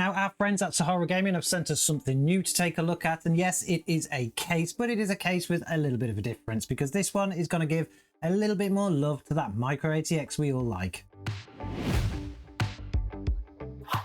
now, our friends at SaharaGaming have sent us something new to take a look at, and yes, it is a case, but it is a case with a little bit of a difference because this one is going to give a little bit more love to that Micro ATX we all like.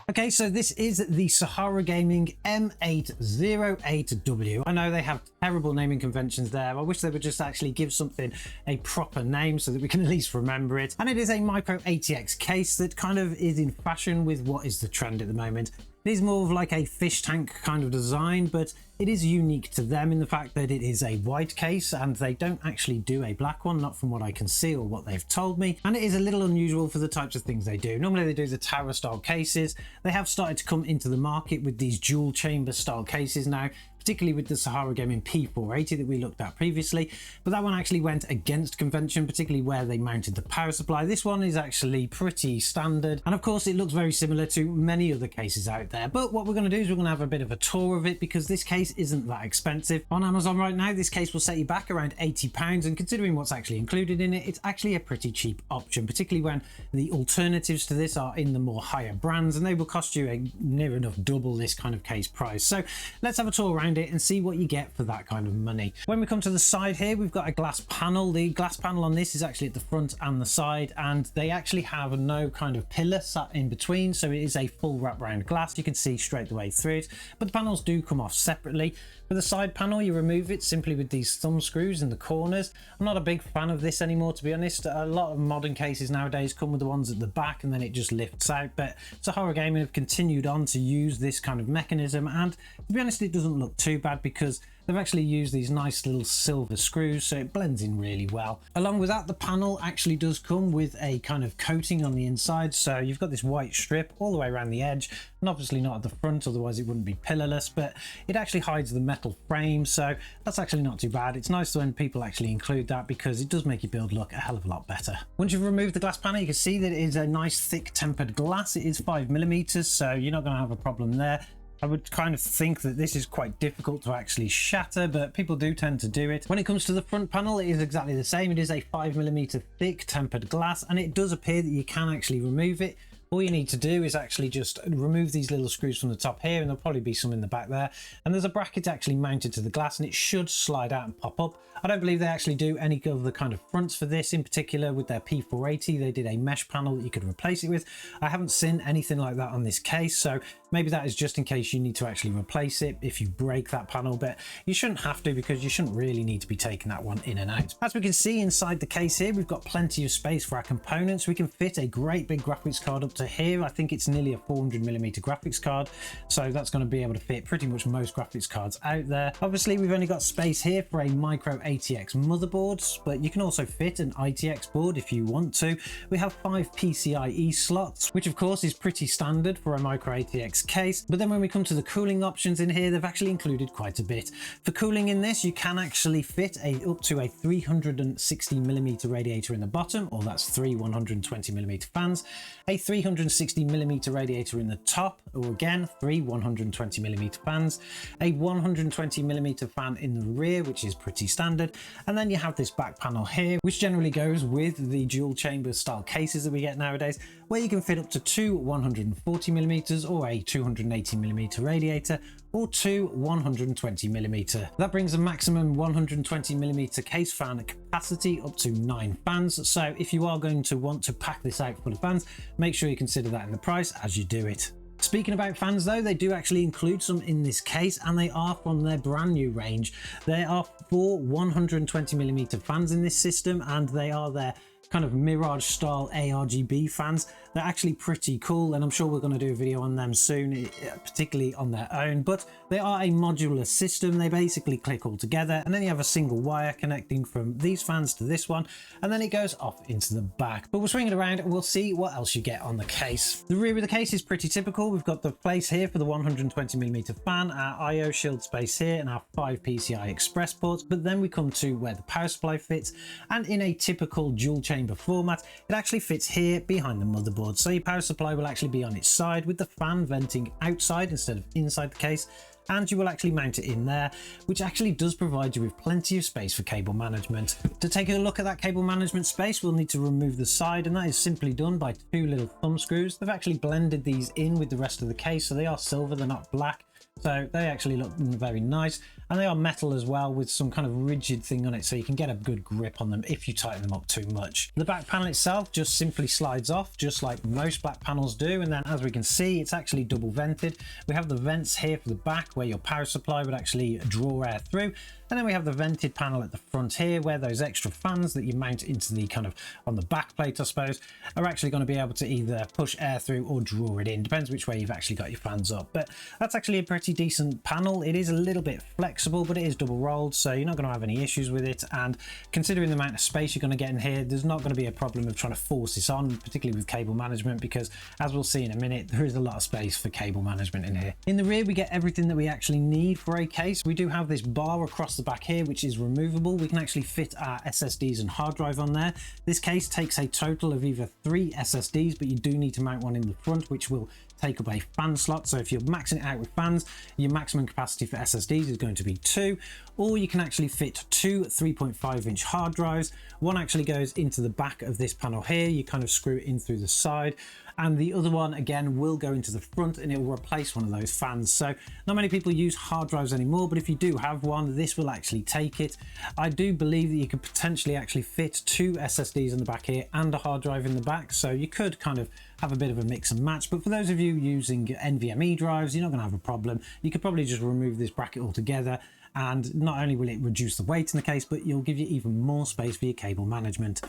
Okay, so this is the SaharaGaming M808W. I know they have terrible naming conventions there. I wish they would just actually give something a proper name so that we can at least remember it. And it is a Micro ATX case that kind of is in fashion with what is the trend at the moment. It is more of like a fish tank kind of design, but it is unique to them in the fact that it is a white case and they don't actually do a black one, not from what I can see or what they've told me. And it is a little unusual for the types of things they do. Normally they do the tower style cases. They have started to come into the market with these dual chamber style cases now, particularly with the SaharaGaming P480 that we looked at previously, but that one actually went against convention, particularly where they mounted the power supply. This one is actually pretty standard, and of course it looks very similar to many other cases out there. But what we're going to do is we're going to have a bit of a tour of it because this case isn't that expensive. On Amazon right now, this case will set you back around £80, and considering what's actually included in it, it's actually a pretty cheap option, particularly when the alternatives to this are in the more higher brands, and they will cost you a near enough double this kind of case price. So let's have a tour around it and see what you get for that kind of money. When we come to the side here, we've got a glass panel. The glass panel on this is actually at the front and the side, and they actually have no kind of pillar sat in between, so it is a full wraparound glass. You can see straight the way through it, but the panels do come off separately. For the side panel, you remove it simply with these thumb screws in the corners. I'm not a big fan of this anymore, to be honest. A lot of modern cases nowadays come with the ones at the back and then it just lifts out, but SaharaGaming have continued on to use this kind of mechanism, and to be honest, it doesn't look too bad because they've actually used these nice little silver screws, so it blends in really well. Along with that, the panel actually does come with a kind of coating on the inside, so you've got this white strip all the way around the edge, and obviously not at the front, otherwise it wouldn't be pillarless, but it actually hides the metal frame, so that's actually not too bad. It's nice when people actually include that because it does make your build look a hell of a lot better. Once you've removed the glass panel, you can see that it is a nice thick tempered glass. It is 5mm, so you're not going to have a problem there. I would kind of think that this is quite difficult to actually shatter, but people do tend to do it. When it comes to the front panel, it is exactly the same. It is a 5mm thick tempered glass, and it does appear that you can actually remove it. All you need to do is actually just remove these little screws from the top here, and there'll probably be some in the back there. And there's a bracket actually mounted to the glass, and it should slide out and pop up. I don't believe they actually do any of the kind of fronts for this. In particular, with their P480, they did a mesh panel that you could replace it with. I haven't seen anything like that on this case, so maybe that is just in case you need to actually replace it if you break that panel, but you shouldn't have to because you shouldn't really need to be taking that one in and out. As we can see inside the case here, we've got plenty of space for our components. We can fit a great big graphics card up to here. I think it's nearly a 400mm graphics card, so that's going to be able to fit pretty much most graphics cards out there. Obviously, we've only got space here for a Micro ATX motherboard, but you can also fit an ITX board if you want to. We have 5 PCIe slots, which of course is pretty standard for a Micro ATX case. But then when we come to the cooling options in here, they've actually included quite a bit. For cooling in this, you can actually fit up to a 360mm radiator in the bottom, or that's 3 120mm fans, a 360mm radiator in the top, or again 3 120mm fans, a 120mm fan in the rear, which is pretty standard, and then you have this back panel here, which generally goes with the dual chamber style cases that we get nowadays, where you can fit up to 2 140mm or a 280mm radiator, or 2 120mm. That brings a maximum 120mm case fan capacity up to 9 fans, so if you are going to want to pack this out full of fans, make sure you consider that in the price as you do it. Speaking about fans though, they do actually include some in this case, and they are from their brand new range. There are 4 120mm fans in this system, and they are their kind of Mirage style ARGB fans. They're actually pretty cool, and I'm sure we're going to do a video on them soon, particularly on their own, but they are a modular system. They basically click all together, and then you have a single wire connecting from these fans to this one, and then it goes off into the back. But we'll swing it around and we'll see what else you get on the case. The rear of the case is pretty typical. We've got the place here for the 120mm fan, our IO shield space here, and our 5 PCI Express ports, but then we come to where the power supply fits, and in a typical dual chamber format, it actually fits here behind the motherboard. So your power supply will actually be on its side with the fan venting outside instead of inside the case. and you will actually mount it in there, which actually does provide you with plenty of space for cable management. To take a look at that cable management space, we'll need to remove the side, and that is simply done by two little thumb screws. They've actually blended these in with the rest of the case, so they are silver, they're not black. So they actually look very nice, and they are metal as well with some kind of rigid thing on it, so you can get a good grip on them if you tighten them up too much. The back panel itself just simply slides off just like most back panels do, and then as we can see, it's actually double vented. We have the vents here for the back where your power supply would actually draw air through, and then we have the vented panel at the front here where those extra fans that you mount into the kind of on the back plate, I suppose, are actually going to be able to either push air through or draw it in. Depends which way you've actually got your fans up, but that's actually a pretty decent panel. It is a little bit flexible, but it is double rolled, so you're not going to have any issues with it. And considering the amount of space you're going to get in here, there's not going to be a problem of trying to force this on, particularly with cable management, because as we'll see in a minute, there is a lot of space for cable management in here. In the rear, we get everything that we actually need for a case. We do have this bar across the back here, which is removable. We can actually fit our SSDs and hard drive on there. This case takes a total of either 3 SSDs, but you do need to mount one in the front, which will take up a fan slot. So if you're maxing it out with fans, your maximum capacity for SSDs is going to be 2, or you can actually fit 2 3.5-inch hard drives. One actually goes into the back of this panel here. You kind of screw it in through the side, and the other one again will go into the front, and it will replace one of those fans. So not many people use hard drives anymore, but if you do have one, this will actually take it. I do believe that you could potentially actually fit 2 SSDs in the back here and a hard drive in the back, so you could kind of have a bit of a mix and match. But for those of you using NVMe drives, you're not going to have a problem. You could probably just remove this bracket altogether, and not only will it reduce the weight in the case, but you'll give you even more space for your cable management.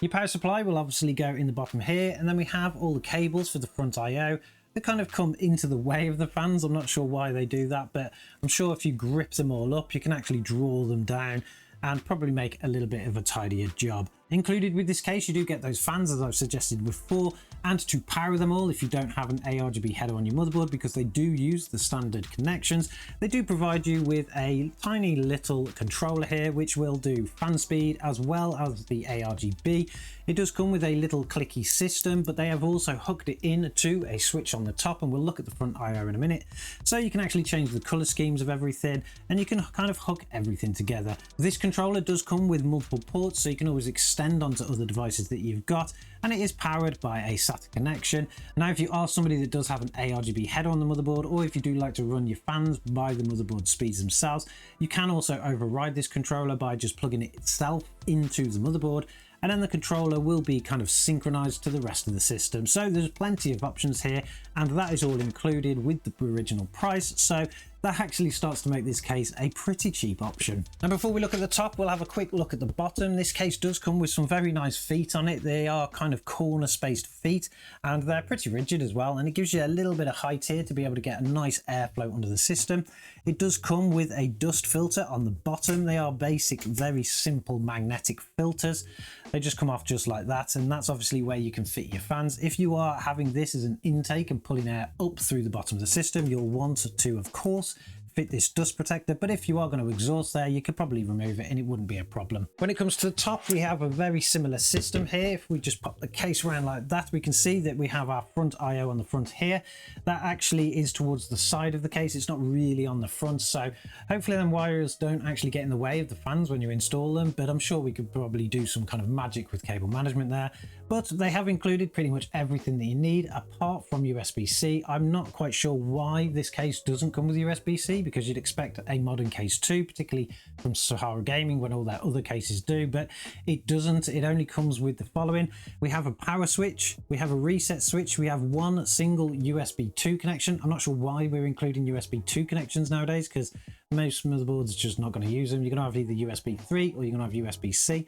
Your power supply will obviously go in the bottom here, and then we have all the cables for the front I/O that kind of come into the way of the fans. I'm not sure why they do that, but I'm sure if you grip them all up, you can actually draw them down and probably make a little bit of a tidier job. Included with this case, you do get those fans, as I've suggested before, and to power them all, if you don't have an ARGB header on your motherboard, because they do use the standard connections, they do provide you with a tiny little controller here, which will do fan speed as well as the ARGB. It does come with a little clicky system, but they have also hooked it in to a switch on the top, and we'll look at the front I/O in a minute. So you can actually change the color schemes of everything, and you can kind of hook everything together. This controller does come with multiple ports, so you can always extend onto other devices that you've got, and it is powered by a SATA connection. Now, if you are somebody that does have an ARGB header on the motherboard, or if you do like to run your fans by the motherboard speeds themselves, you can also override this controller by just plugging it itself into the motherboard, and then the controller will be kind of synchronized to the rest of the system. So there's plenty of options here, and that is all included with the original price. So that actually starts to make this case a pretty cheap option. Now, before we look at the top, we'll have a quick look at the bottom. This case does come with some very nice feet on it. They are kind of corner spaced feet, and they're pretty rigid as well, and it gives you a little bit of height here to be able to get a nice airflow under the system. It does come with a dust filter on the bottom. They are basic, very simple magnetic filters. They just come off just like that, and that's obviously where you can fit your fans. If you are having this as an intake and pulling air up through the bottom of the system, you'll want to, of course, fit this dust protector, but if you are going to exhaust there, you could probably remove it and it wouldn't be a problem. When it comes to the top, we have a very similar system here. If we just pop the case around like that, we can see that we have our front I/O on the front here. That actually is towards the side of the case. It's not really on the front, so hopefully them wires don't actually get in the way of the fans when you install them, but I'm sure we could probably do some kind of magic with cable management there. But they have included pretty much everything that you need apart from USB-C. I'm not quite sure why this case doesn't come with USB-C, because you'd expect a modern case to, particularly from SaharaGaming when all their other cases do, but it doesn't. It only comes with the following. We have a power switch, we have a reset switch, we have one single USB 2 connection. I'm not sure why we're including USB 2 connections nowadays, because most motherboards are just not going to use them. You're going to have either USB 3 or you're going to have USB-C.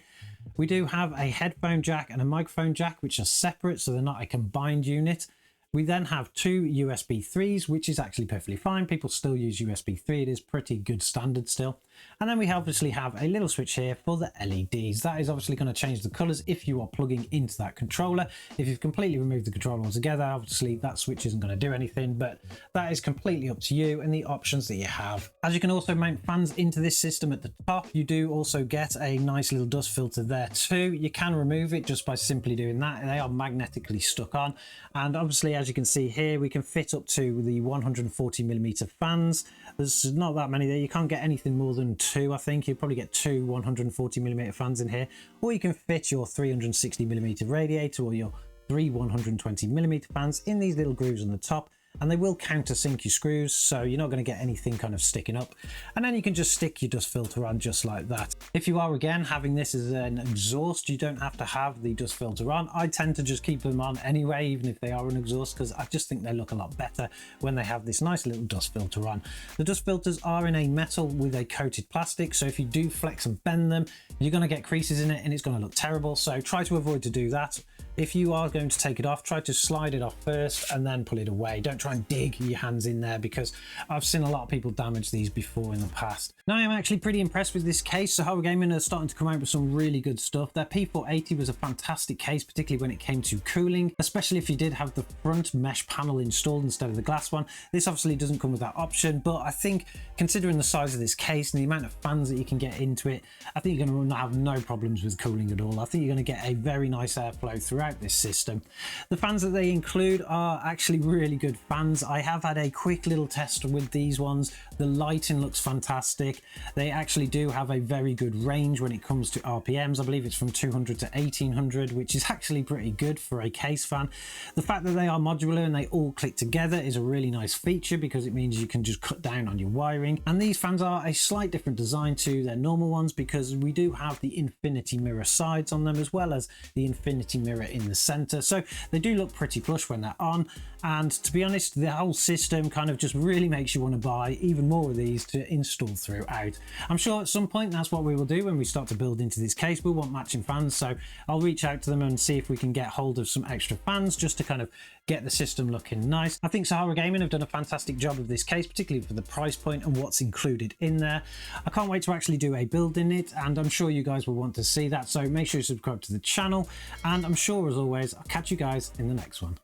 We do have a headphone jack and a microphone jack, which are separate, so they're not a combined unit. We then have two USB 3s, which is actually perfectly fine. People still use USB 3. It is pretty good standard still. And then we obviously have a little switch here for the LEDs. That is obviously going to change the colors if you are plugging into that controller. If you've completely removed the controller altogether, obviously that switch isn't going to do anything, but that is completely up to you and the options that you have. As you can also mount fans into this system at the top, you do also get a nice little dust filter there too. You can remove it just by simply doing that. They are magnetically stuck on, and obviously as as you can see here, we can fit up to the 140mm fans. There's not that many there. You can't get anything more than 2, I think. You'll probably get 2 140mm fans in here, or you can fit your 360mm radiator or your 3 120mm fans in these little grooves on the top, and they will countersink your screws, so you're not going to get anything kind of sticking up. And then you can just stick your dust filter on just like that. If you are again having this as an exhaust, you don't have to have the dust filter on. I tend to just keep them on anyway, even if they are an exhaust, because I just think they look a lot better when they have this nice little dust filter on. The dust filters are in a metal with a coated plastic, so if you do flex and bend them, you're going to get creases in it and it's going to look terrible, so try to avoid to do that. If you are going to take it off, try to slide it off first and then pull it away. Don't try and dig your hands in there, because I've seen a lot of people damage these before in the past. Now, I'm actually pretty impressed with this case. SaharaGaming are starting to come out with some really good stuff. Their P480 was a fantastic case, particularly when it came to cooling, especially if you did have the front mesh panel installed instead of the glass one. This obviously doesn't come with that option, but I think considering the size of this case and the amount of fans that you can get into it, I think you're going to have no problems with cooling at all. I think you're going to get a very nice airflow throughout this system. The fans that they include are actually really good fans. I have had a quick little test with these ones. The lighting looks fantastic. They actually do have a very good range when it comes to RPMs. I believe it's from 200 to 1800, which is actually pretty good for a case fan. The fact that they are modular and they all click together is a really nice feature, because it means you can just cut down on your wiring. And these fans are a slight different design to their normal ones, because we do have the infinity mirror sides on them, as well as the infinity mirror in the center, so they do look pretty plush when they're on. And to be honest, the whole system kind of just really makes you want to buy even more of these to install throughout. I'm sure at some point that's what we will do when we start to build into this case. We'll want matching fans, so I'll reach out to them and see if we can get hold of some extra fans just to kind of get the system looking nice. I think SaharaGaming have done a fantastic job of this case, particularly for the price point and what's included in there. I can't wait to actually do a build in it, and I'm sure you guys will want to see that, so make sure you subscribe to the channel, and I'm sure as always I'll catch you guys in the next one.